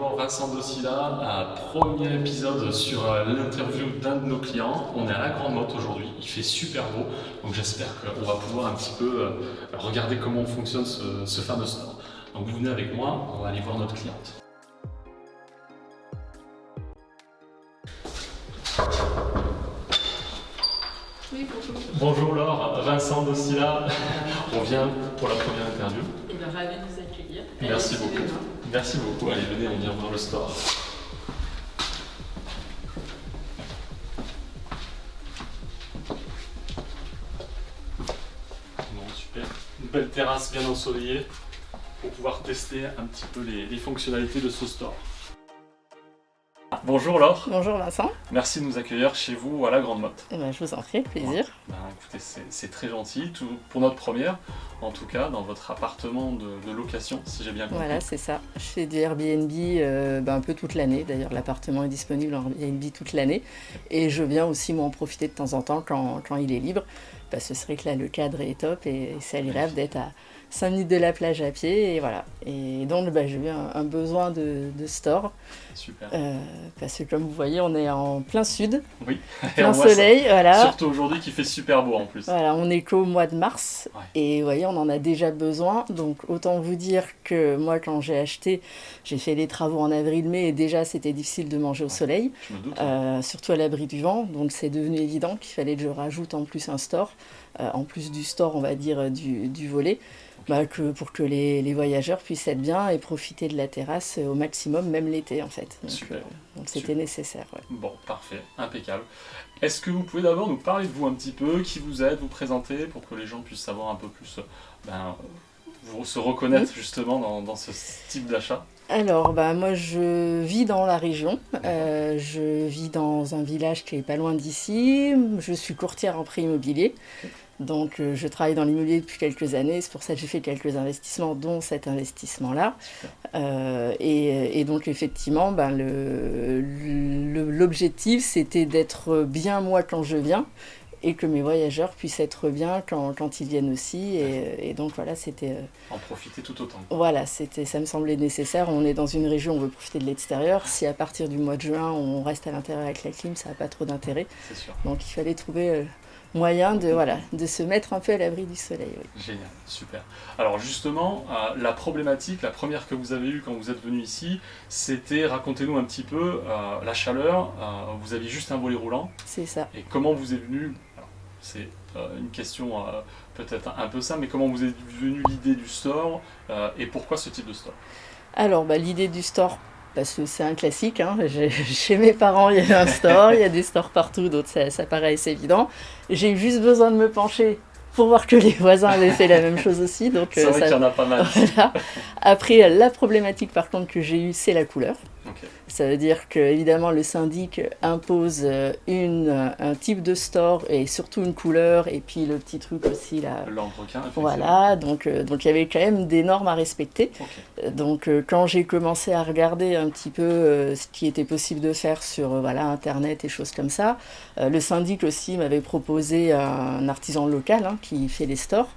Bonjour, Vincent Docilla, premier épisode sur l'interview d'un de nos clients. On est à la Grande Motte aujourd'hui, il fait super beau, donc j'espère qu'on va pouvoir un petit peu regarder comment fonctionne ce fameux store. Donc vous venez avec moi, on va aller voir notre cliente. Oui, bonjour. Bonjour Laure, Vincent Docilla, on vient pour la première interview. Et bien, ravi de vous accueillir. Merci beaucoup. Merci beaucoup, allez venez, on vient voir le store. Bon, super. Une belle terrasse bien ensoleillée pour pouvoir tester un petit peu les fonctionnalités de ce store. Bonjour Laure, Bonjour Vincent. merci de nous accueillir chez vous à la Grande Motte. Eh ben, je vous en prie, avec plaisir. Écoutez, c'est très gentil, pour notre première, en tout cas, dans votre appartement de location, si j'ai bien compris. Voilà, c'est ça. Je fais du Airbnb un peu toute l'année. D'ailleurs, l'appartement est disponible en Airbnb toute l'année. Et je viens aussi moi en profiter de temps en temps quand il est libre. Parce que c'est vrai que là, le cadre est top et c'est agréable d'être à 5 minutes de la plage à pied. Et voilà. Et donc, j'ai eu un besoin de store. Super. Parce que comme vous voyez, on est en plein sud, Oui, et plein on voit ça. soleil. Voilà. Surtout aujourd'hui qui fait super beau en plus. Voilà, on est qu'au mois de mars Ouais. et vous voyez, on en a déjà besoin. Donc autant vous dire que moi, quand j'ai acheté, j'ai fait les travaux en avril-mai et déjà c'était difficile de manger au soleil, Je me doute. surtout à l'abri du vent. Donc c'est devenu évident qu'il fallait que je rajoute en plus un store, en plus du store, on va dire, du volet. Pour que les voyageurs puissent être bien et profiter de la terrasse au maximum, même l'été en fait. Super. Donc c'était Super. nécessaire. Ouais. Bon, parfait, impeccable. Est-ce que vous pouvez d'abord nous parler de vous un petit peu, qui vous êtes, vous présenter, pour que les gens puissent savoir un peu plus, se reconnaître justement dans ce type d'achat? Alors, moi je vis dans la région, je vis dans un village qui est pas loin d'ici, je suis courtière en prêt immobilier, donc je travaille dans l'immobilier depuis quelques années, c'est pour ça que j'ai fait quelques investissements, dont cet investissement-là. Et donc effectivement, l'objectif c'était d'être bien moi quand je viens, et que mes voyageurs puissent être bien quand ils viennent aussi. Et donc voilà, c'était... En profiter tout autant. Voilà, ça me semblait nécessaire. On est dans une région où on veut profiter de l'extérieur. Si à partir du mois de juin, on reste à l'intérieur avec la clim, ça n'a pas trop d'intérêt. C'est sûr. Donc il fallait trouver moyen de se mettre un peu à l'abri du soleil. Oui. Génial, super. Alors justement, la problématique, la première que vous avez eue quand vous êtes venu ici, c'était, racontez-nous un petit peu, la chaleur. Vous aviez juste un volet roulant. C'est ça. Et comment vous est venu, alors, c'est une question peut-être un peu simple, mais comment vous est venue l'idée du store et pourquoi ce type de store? Alors, l'idée du store, parce que c'est un classique, hein. Chez mes parents, il y a un store, il y a des stores partout, donc ça paraît assez évident. J'ai eu juste besoin de me pencher pour voir que les voisins avaient fait la même chose aussi. Donc, C'est vrai qu'il y en a pas mal. Voilà. Après, la problématique par contre que j'ai eue, c'est la couleur. Ok. Ça veut dire que évidemment le syndic impose un type de store et surtout une couleur, et puis le petit truc aussi là. L'entrequin, effectivement. Voilà, donc il y avait quand même des normes à respecter. Ok. Donc quand j'ai commencé à regarder un petit peu ce qui était possible de faire sur Internet et choses comme ça, le syndic aussi m'avait proposé un artisan local qui fait les stores.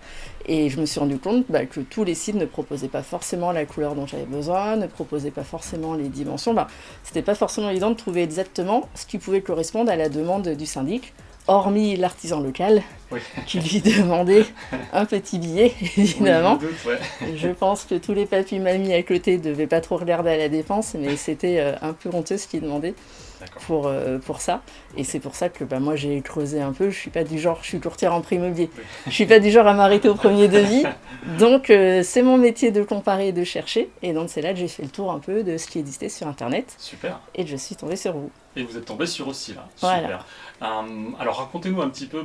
Et je me suis rendu compte que tous les sites ne proposaient pas forcément la couleur dont j'avais besoin, ne proposaient pas forcément les dimensions. C'était pas forcément évident de trouver exactement ce qui pouvait correspondre à la demande du syndic, hormis l'artisan local, Oui. qui lui demandait un petit billet, évidemment. Oui, je me doute, ouais. Je pense que tous les papis mamies à côté ne devaient pas trop regarder à la dépense, mais c'était un peu honteux ce qu'ils demandaient pour ça. Et c'est pour ça que moi j'ai creusé un peu. Je suis pas du genre, je suis courtière en prêt immobilier. Oui. Je suis pas du genre à m'arrêter au premier devis. Donc c'est mon métier de comparer et de chercher. Et donc c'est là que j'ai fait le tour un peu de ce qui existait sur Internet. Super. Et je suis tombée sur vous. Et vous êtes tombé sur aussi là. Voilà. Super. Alors racontez-nous un petit peu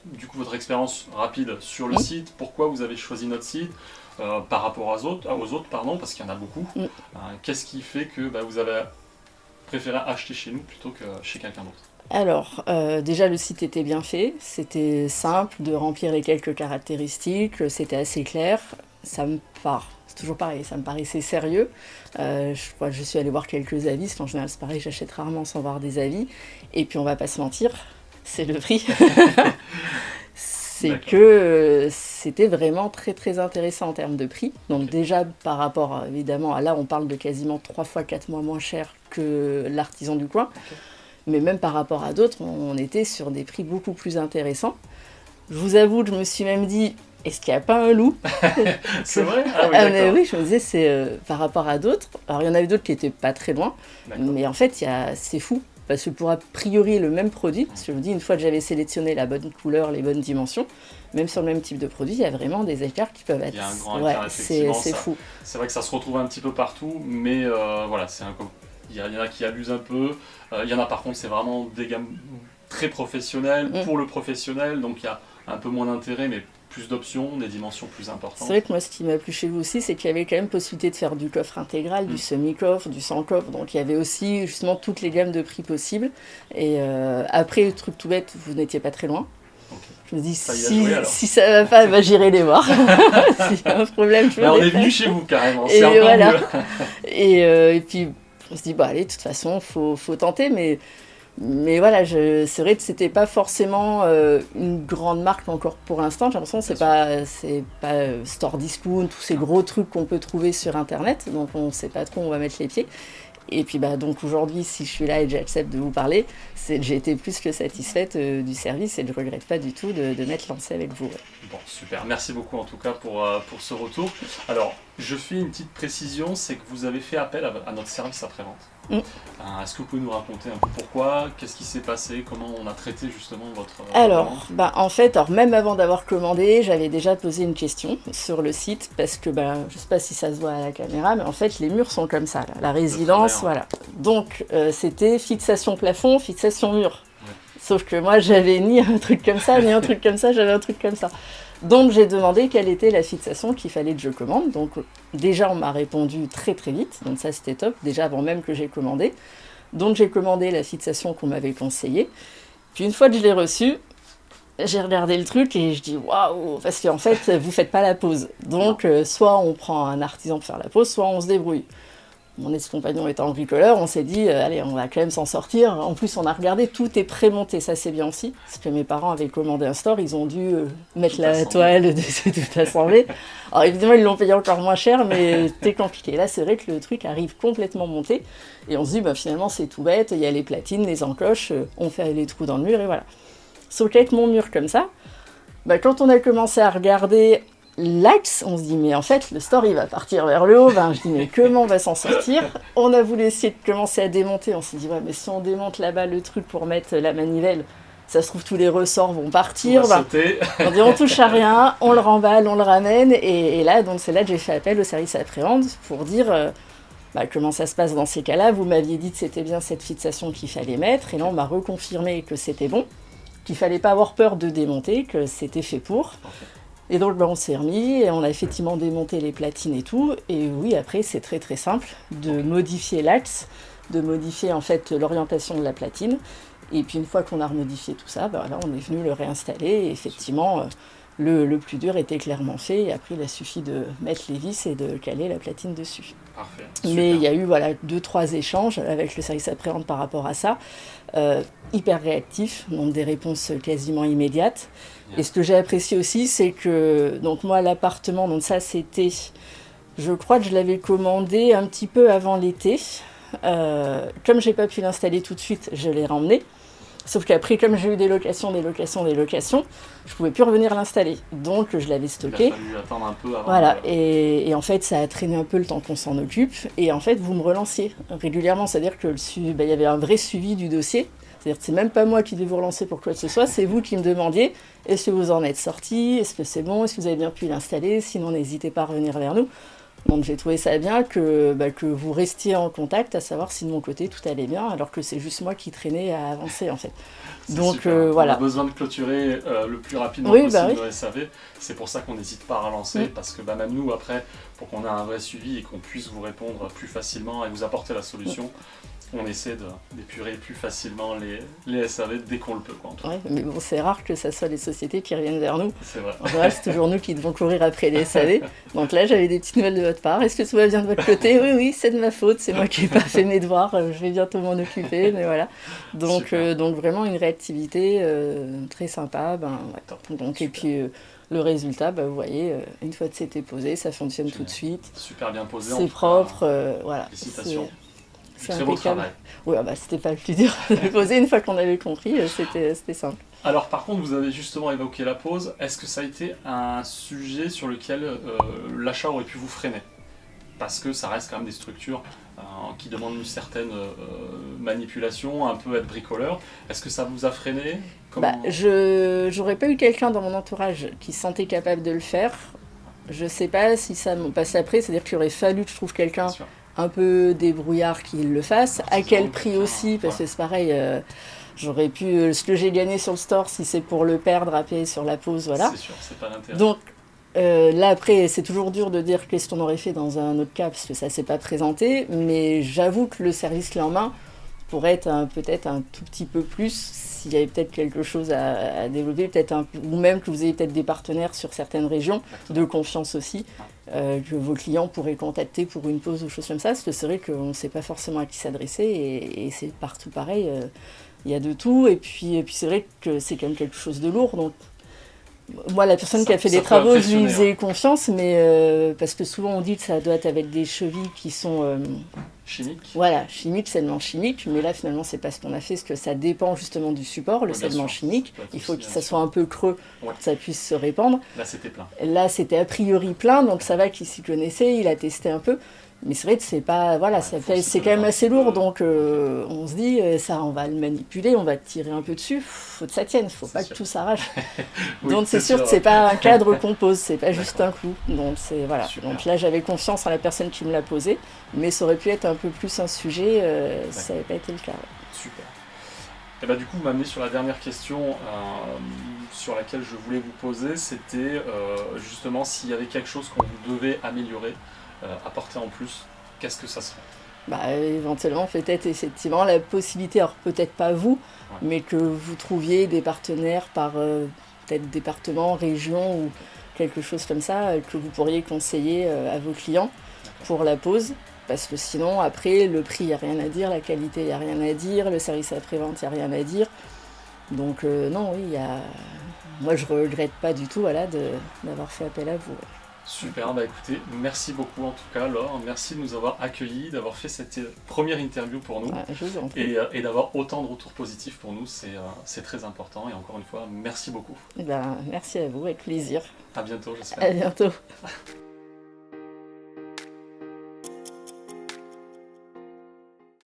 du coup votre expérience rapide sur le site, pourquoi vous avez choisi notre site par rapport aux autres, parce qu'il y en a beaucoup. Qu'est-ce qui fait que vous avez préféré acheter chez nous plutôt que chez quelqu'un d'autre? Alors, déjà le site était bien fait, c'était simple de remplir les quelques caractéristiques, c'était assez clair, c'est toujours pareil, ça me paraissait sérieux. Je suis allée voir quelques avis, parce qu'en général c'est pareil, j'achète rarement sans voir des avis, et puis on va pas se mentir, c'est le prix. C'est D'accord. que c'était vraiment très très intéressant en termes de prix. Donc déjà par rapport évidemment à là, on parle de quasiment 3 fois 4 mois moins cher que l'artisan du coin. Ok. Mais même par rapport à d'autres, on était sur des prix beaucoup plus intéressants. Je vous avoue que je me suis même dit, est-ce qu'il n'y a pas un loup? C'est vrai? Ah oui, Ah, mais d'accord. oui, je me disais, c'est par rapport à d'autres. Alors il y en avait d'autres qui étaient pas très loin, D'accord. mais en fait, c'est fou. Parce que pour a priori le même produit, parce que je vous dis, une fois que j'avais sélectionné la bonne couleur, les bonnes dimensions, même sur le même type de produit, il y a vraiment des écarts qui peuvent être. Il y a un grand Ouais, écart, effectivement. c'est Ça, fou. c'est vrai que ça se retrouve un petit peu partout, mais voilà, il y en a qui abusent un peu. Il y en a par contre, c'est vraiment des gammes très professionnelles pour le professionnel, donc il y a un peu moins d'intérêt, mais plus d'options, des dimensions plus importantes. C'est vrai que moi, ce qui m'a plu chez vous aussi, c'est qu'il y avait quand même possibilité de faire du coffre intégral, du semi-coffre, du sans-coffre. Donc il y avait aussi justement toutes les gammes de prix possibles. Et après, le truc tout bête, vous n'étiez pas très loin. Ok. Je me dis, Ça y a joué, alors. si ça va pas, bah, j'irai les voir. S'il y a un problème, je me Là, on est déplace. venu chez vous carrément, Et c'est encore voilà. mieux. Et puis, on se dit, bah allez, de toute façon, faut tenter. Mais voilà, c'est vrai que c'était pas forcément une grande marque encore pour l'instant. J'ai l'impression que c'est pas Store Discount, tous ces gros trucs qu'on peut trouver sur Internet. Donc on sait pas trop où on va mettre les pieds. Et puis bah donc aujourd'hui, si je suis là et que j'accepte de vous parler, c'est que j'ai été plus que satisfaite du service et je regrette pas du tout de m'être lancée avec vous. Ouais. Bon, super. Merci beaucoup en tout cas pour ce retour. Alors, je fais une petite précision, c'est que vous avez fait appel à notre service après-vente. Est-ce que vous pouvez nous raconter un peu pourquoi, qu'est-ce qui s'est passé, comment on a traité justement votre Alors, en fait, même avant d'avoir commandé, j'avais déjà posé une question sur le site parce que je sais pas si ça se voit à la caméra, mais en fait les murs sont comme ça, là. La résidence, voilà. Donc c'était fixation plafond, fixation mur. Ouais. Sauf que moi j'avais ni un truc comme ça, ni un truc comme ça, j'avais un truc comme ça. Donc j'ai demandé quelle était la fixation qu'il fallait que je commande. Donc déjà on m'a répondu très très vite, donc ça c'était top, déjà avant même que j'ai commandé. Donc j'ai commandé la fixation qu'on m'avait conseillée. Puis une fois que je l'ai reçue, j'ai regardé le truc et je dis waouh, parce qu'en fait vous faites pas la pose. Donc soit on prend un artisan pour faire la pose, soit on se débrouille. Mon ex-compagnon étant bricoleur, on s'est dit, allez, on va quand même s'en sortir. En plus, on a regardé, tout est pré-monté, ça c'est bien aussi. Parce que mes parents avaient commandé un store, ils ont dû mettre Tout la assemblé. toile, tout assemblé. Alors évidemment, ils l'ont payé encore moins cher, mais c'était compliqué. Là, c'est vrai que le truc arrive complètement monté. Et on se dit, finalement, c'est tout bête, il y a les platines, les encoches, on fait les trous dans le mur et voilà. Sauf qu'avec mon mur comme ça, quand on a commencé à regarder l'axe, on se dit mais en fait le store il va partir vers le haut, je dis mais comment on va s'en sortir? On a voulu essayer de commencer à démonter, on s'est dit ouais mais si on démonte là-bas le truc pour mettre la manivelle, ça se trouve tous les ressorts vont partir, On va sauter. on dit on touche à rien, on le remballe, on le ramène et là donc c'est là que j'ai fait appel au service après-vente pour dire comment ça se passe dans ces cas-là. Vous m'aviez dit que c'était bien cette fixation qu'il fallait mettre et là on m'a reconfirmé que c'était bon, qu'il fallait pas avoir peur de démonter, que c'était fait pour. Et donc on s'est remis et on a effectivement démonté les platines et tout. Et oui, après c'est très très simple de modifier l'axe, de modifier en fait l'orientation de la platine. Et puis une fois qu'on a remodifié tout ça, là on est venu le réinstaller. Et effectivement, le plus dur était clairement fait. Et après il a suffi de mettre les vis et de caler la platine dessus. Parfait. Mais Super. il y a eu 2-3 échanges avec le service après-vente par rapport à ça. Hyper réactif, donc des réponses quasiment immédiates. Et ce que j'ai apprécié aussi, c'est que donc moi l'appartement, donc ça c'était, je crois que je l'avais commandé un petit peu avant l'été. Comme j'ai pas pu l'installer tout de suite, je l'ai remmené. Sauf qu'après, comme j'ai eu des locations, je pouvais plus revenir l'installer. Donc je l'avais stocké. Il a fallu attendre un peu avant. Voilà, et en fait ça a traîné un peu le temps qu'on s'en occupe. Et en fait vous me relanciez régulièrement, c'est-à-dire que il y avait un vrai suivi du dossier. C'est-à-dire que c'est même pas moi qui devais vous relancer pour quoi que ce soit, c'est vous qui me demandiez est-ce que vous en êtes sorti, est-ce que c'est bon, est-ce que vous avez bien pu l'installer, sinon n'hésitez pas à revenir vers nous. Donc j'ai trouvé ça bien que vous restiez en contact, à savoir si de mon côté tout allait bien, alors que c'est juste moi qui traînais à avancer en fait. Donc voilà. On a besoin de clôturer le plus rapidement Oui, possible oui. le SAV. C'est pour ça qu'on n'hésite pas à relancer, parce que même nous après, pour qu'on ait un vrai suivi et qu'on puisse vous répondre plus facilement et vous apporter la solution, on essaie d'épurer plus facilement les SAV dès qu'on le peut, quoi, en tout cas. Ouais, mais bon, c'est rare que ce soit les sociétés qui reviennent vers nous. C'est vrai. En général, c'est toujours nous qui devons courir après les SAV. Donc là, j'avais des petites nouvelles de votre part. Est-ce que tout va bien de votre côté? Oui, oui, c'est de ma faute. C'est moi qui n'ai pas fait mes devoirs. Je vais bientôt m'en occuper. Mais voilà. Donc vraiment une réactivité très sympa. Ben, ouais. Top. Donc, Super. et puis le résultat, vous voyez, une fois que c'était posé, ça fonctionne Génial. tout de suite. Super bien posé. C'est propre. Voilà. Félicitations. C'est Très beau impeccable. travail. Oui, bah, c'était pas le plus dur de le poser. Une fois qu'on avait compris, c'était simple. Alors par contre, vous avez justement évoqué la pause. Est-ce que ça a été un sujet sur lequel l'achat aurait pu vous freiner? Parce que ça reste quand même des structures qui demandent une certaine manipulation, un peu être bricoleur. Est-ce que ça vous a freiné? Comment... J'aurais pas eu quelqu'un dans mon entourage qui se sentait capable de le faire. Je sais pas si ça m'en passe après, c'est-à-dire qu'il aurait fallu que je trouve quelqu'un un peu débrouillard qui le fasse. À quel prix aussi? Parce que c'est pareil, j'aurais pu... Ce que j'ai gagné sur le store, si c'est pour le perdre après sur la pause, voilà. C'est sûr, c'est pas l'intérêt. Donc là après, c'est toujours dur de dire qu'est-ce qu'on aurait fait dans un autre cas, parce que ça s'est pas présenté. Mais j'avoue que le service clé en main pourrait être peut-être un tout petit peu plus, s'il y avait peut-être quelque chose à développer, peut-être ou même que vous ayez peut-être des partenaires sur certaines régions, de confiance aussi, que vos clients pourraient contacter pour une pause ou choses comme ça, parce que c'est vrai qu'on ne sait pas forcément à qui s'adresser, et c'est partout pareil, il y a de tout, et puis c'est vrai que c'est quand même quelque chose de lourd, donc moi, la personne qui a fait des travaux, je lui faisais confiance, mais parce que souvent on dit que ça doit être avec des chevilles qui sont... chimiques. Voilà, chimique, scellement chimique, mais là finalement c'est pas ce qu'on a fait, parce que ça dépend justement du support, le scellement chimique. Il faut que ça soit un peu creux pour que ça puisse se répandre. Là c'était plein. Là c'était a priori plein, donc ça va qu'il s'y connaissait, il a testé un peu. Mais c'est vrai que c'est pas, voilà, c'est quand même assez lourd, donc on se dit, ça, on va le manipuler, on va tirer un peu dessus, faut que ça tienne, faut pas que tout s'arrache. Oui, donc c'est sûr que c'est pas un cadre qu'on pose, c'est pas juste un clou. Donc c'est voilà. Super. Donc là j'avais confiance en la personne qui me l'a posé, mais ça aurait pu être un peu plus un sujet, ça n'avait pas été le cas. Ouais. Super. Et bah, du coup, vous m'amenez sur la dernière question sur laquelle je voulais vous poser, c'était justement s'il y avait quelque chose qu'on devait améliorer, apporter en plus, qu'est-ce que ça serait? Éventuellement, peut-être effectivement la possibilité, alors peut-être pas vous, mais que vous trouviez des partenaires par peut-être département, région ou quelque chose comme ça, que vous pourriez conseiller à vos clients pour la pause. Parce que sinon, après, le prix, il n'y a rien à dire, la qualité, il n'y a rien à dire, le service après-vente, il n'y a rien à dire. Donc non, oui, moi je ne regrette pas du tout d'avoir fait appel à vous. Super, bah écoutez, merci beaucoup en tout cas Laure, merci de nous avoir accueillis, d'avoir fait cette première interview pour nous Je vous en prie. et d'avoir autant de retours positifs pour nous, c'est très important et encore une fois, merci beaucoup. Merci à vous, avec plaisir. À bientôt j'espère. À bientôt.